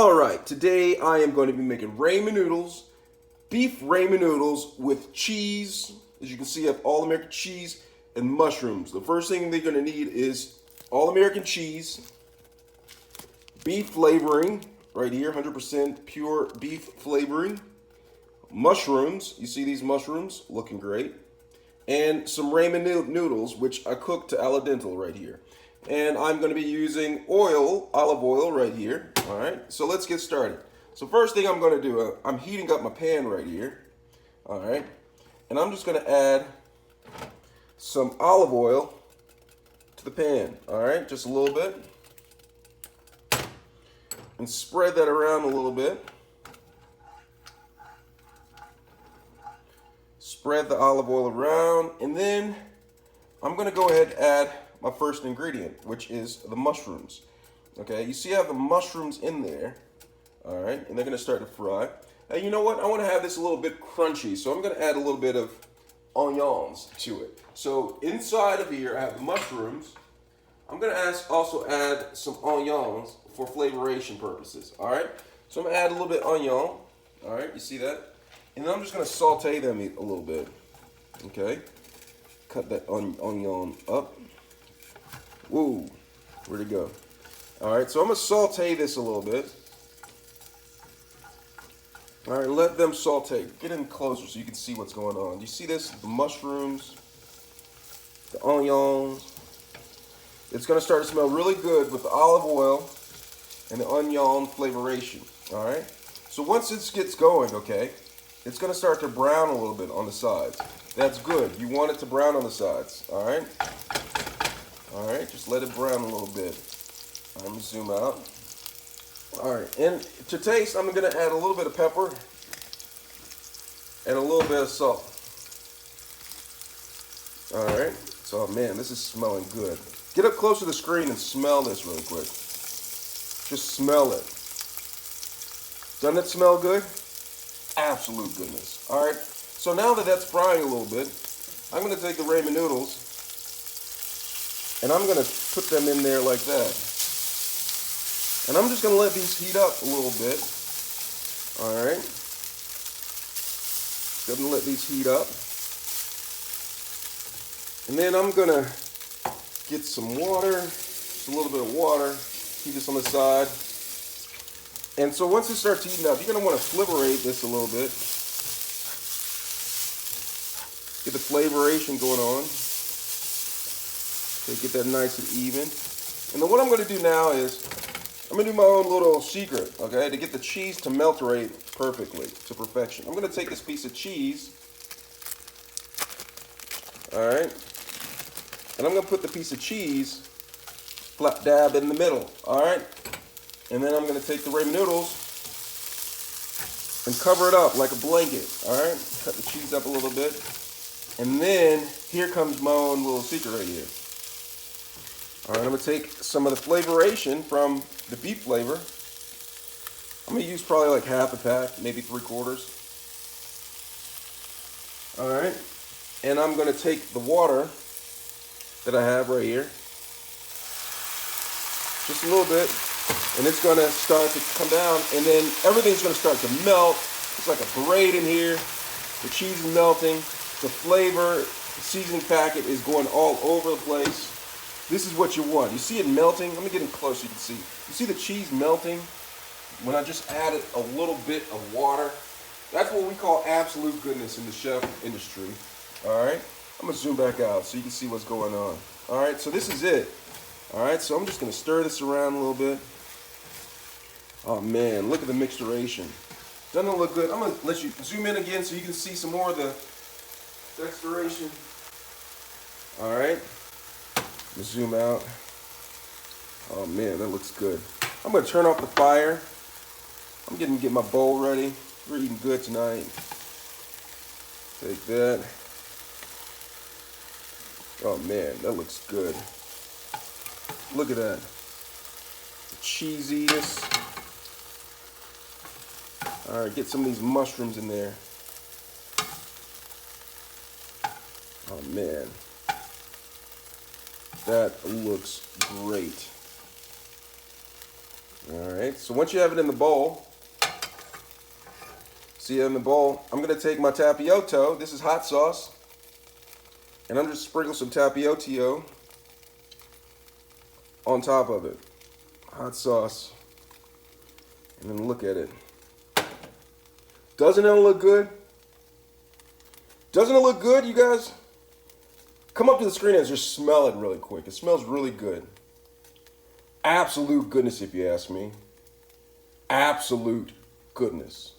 Alright, today I am going to be making ramen noodles, beef ramen noodles with cheese. As you can see, I have all American cheese and mushrooms. The first thing they're going to need is all American cheese, beef flavoring, right here, 100% pure beef flavoring, mushrooms, you see these mushrooms, looking great, and some ramen noodles, which I cooked to al dente right here. And I'm going to be using olive oil right here. All right, so let's get started. So first thing I'm going to do, I'm heating up my pan right here. All right, and I'm just going to add some olive oil to the pan. All right, just a little bit. And spread that around a little bit. Spread the olive oil around, and then I'm going to go ahead and add my first ingredient, which is the mushrooms. Okay, you see I have the mushrooms in there. All right, and they're gonna start to fry. Now you know what? I want to have this a little bit crunchy, so I'm gonna add a little bit of onions to it. So inside of here I have the mushrooms. I'm gonna also add some onions for flavoration purposes. All right, so I'm gonna add a little bit of onion. All right, you see that? And then I'm just gonna saute them a little bit. Okay, cut that onion up. Whoa, where'd it go? All right, so I'm gonna saute this a little bit. All right, let them saute. Get in closer so you can see what's going on. You see this? The mushrooms, the onions. It's gonna start to smell really good with the olive oil and the onion flavoration. All right, so once this gets going, okay, it's gonna start to brown a little bit on the sides. That's good. You want it to brown on the sides. All right. All right, just let it brown a little bit. I'm gonna zoom out. All right, and to taste, I'm gonna add a little bit of pepper and a little bit of salt. All right, so man, this is smelling good. Get up close to the screen and smell this really quick. Just smell it. Doesn't it smell good? Absolute goodness. All right, so now that that's frying a little bit, I'm gonna take the ramen noodles and I'm gonna put them in there like that. And I'm just gonna let these heat up a little bit. All right. Gonna let these heat up. And then I'm gonna get some water, just a little bit of water, heat this on the side. And so once it starts heating up, you're gonna wanna flavorate this a little bit. Get the flavoration going on. Okay, get that nice and even. And then what I'm going to do now is, I'm going to do my own little secret, okay, to get the cheese to melt right perfectly, to perfection. I'm going to take this piece of cheese, all right, and I'm going to put the piece of cheese flap dab in the middle, all right, and then I'm going to take the ramen noodles and cover it up like a blanket, all right, cut the cheese up a little bit, and then here comes my own little secret right here. All right, I'm gonna take some of the flavoration from the beef flavor. I'm gonna use probably like half a pack, maybe 3/4. All right, and I'm gonna take the water that I have right here, just a little bit, and it's gonna start to come down, and then everything's gonna start to melt. It's like a parade in here. The cheese is melting. The flavor, the seasoning packet is going all over the place. This is what you want. You see it melting? Let me get in close so you can see. You see the cheese melting when I just added a little bit of water? That's what we call absolute goodness in the chef industry. All right? I'm going to zoom back out so you can see what's going on. All right, so this is it. All right, so I'm just going to stir this around a little bit. Oh, man, look at the mixturation. Doesn't it look good? I'm going to let you zoom in again so you can see some more of the texturation. All right. Let's zoom out. Oh man, that looks good. I'm gonna turn off the fire. I'm getting to get my bowl ready. We're eating good tonight. Take that. Oh man, that looks good. Look at that. The cheesiness. All right, get some of these mushrooms in there. Oh man. That looks great. All right, so once you have it in the bowl, I'm gonna take my tapioca. This is hot sauce. And I'm just sprinkle some tapioca on top of it. Hot sauce. And then look at it. Doesn't it look good? Doesn't it look good, you guys? Come up to the screen and just smell it really quick. It smells really good. Absolute goodness, if you ask me. Absolute goodness.